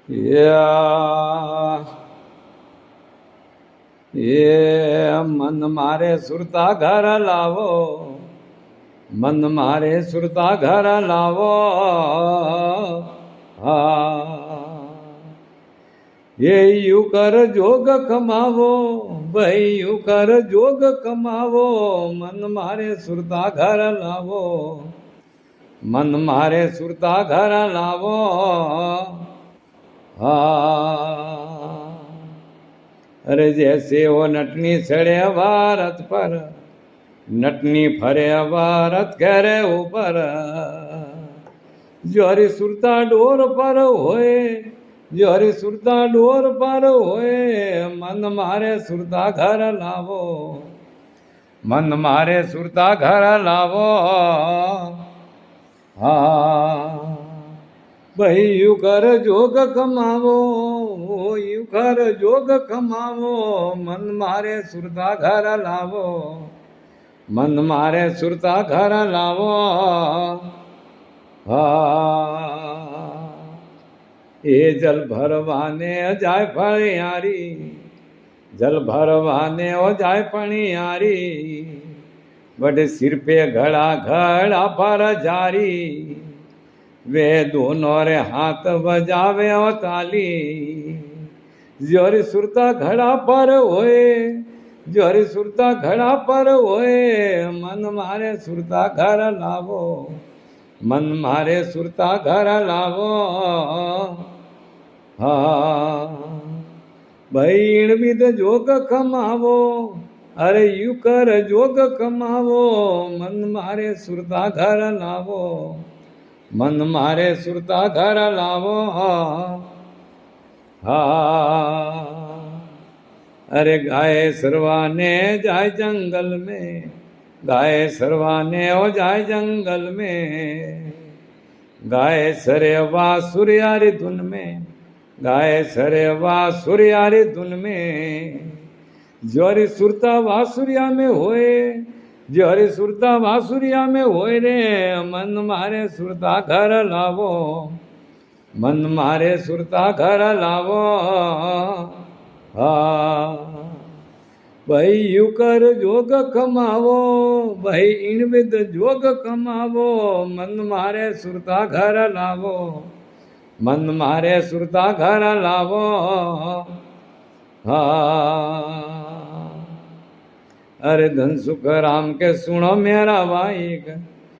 એ મન મારે સુરતા ઘર લાવો, મન મારે સુરતા ઘર લાવો. એ યુ કર જોગ કમાવો, ભાઈ યુ કર જોગ કમાવો, મન મારે સુરતા ઘર લાવો, મન મારે સુરતા ઘર લાવો. અરે જૈસે ઓ નટની ચડે ભારત પર, નટની ફરે ભારત ઘરે ઉપર. જો હરી સુરતા ડોર પર હોય, જો હરી સુરતા ડોર પર હોય, મન મારે સુરતા ઘર લાવો, મન મારે સુરતા ઘર લાવો. ભાઈ યુ કર જોગ કમાવો, યુ કર જોગ કમાવો, મન મારે સુરતા ઘર લાવો, મન મારે સુરતા ઘર લાવો. એ જલ ભરવાને જાય ફળિયારી, જલ ભરવાને ઓ જાય ફળિયારી. બડે સિર પે ઘડા ઘડા પર જારી, वे दोनों रे हाथ बजावे ओ ताली. जोरी सुरता घड़ा पर होए, जोरी सुरता घड़ा पर होए, मन मारे सुरता घर लावो, मन मारे सुरता घर लावो. भाई विद जोग कमावो, अरे यू कर जोग कमावो, मन मारे सुरता घर लावो, मन मारे सुरता घर लावो. अरे गाय सरवाने जाए जंगल में, गाय सरवाने हो जाए जंगल में. गाय सरे बांसुरियारी धुन में, गाय सरे बांसुरियारी धुन में. जोरी सुरता बांसुरिया में होए, जो हरी सुरता बांसुरिया में होए रे, मन मारे सुरता घर लावो, मन मारे सुरता घर लावो. भाई यू कर जोग कमावो, भाई इन विद जोग कमावो, मन मारे सुरता घर लावो, मन मारे सुरता घर लावो. अरे धन सुख राम के सुनो मेरा भाई,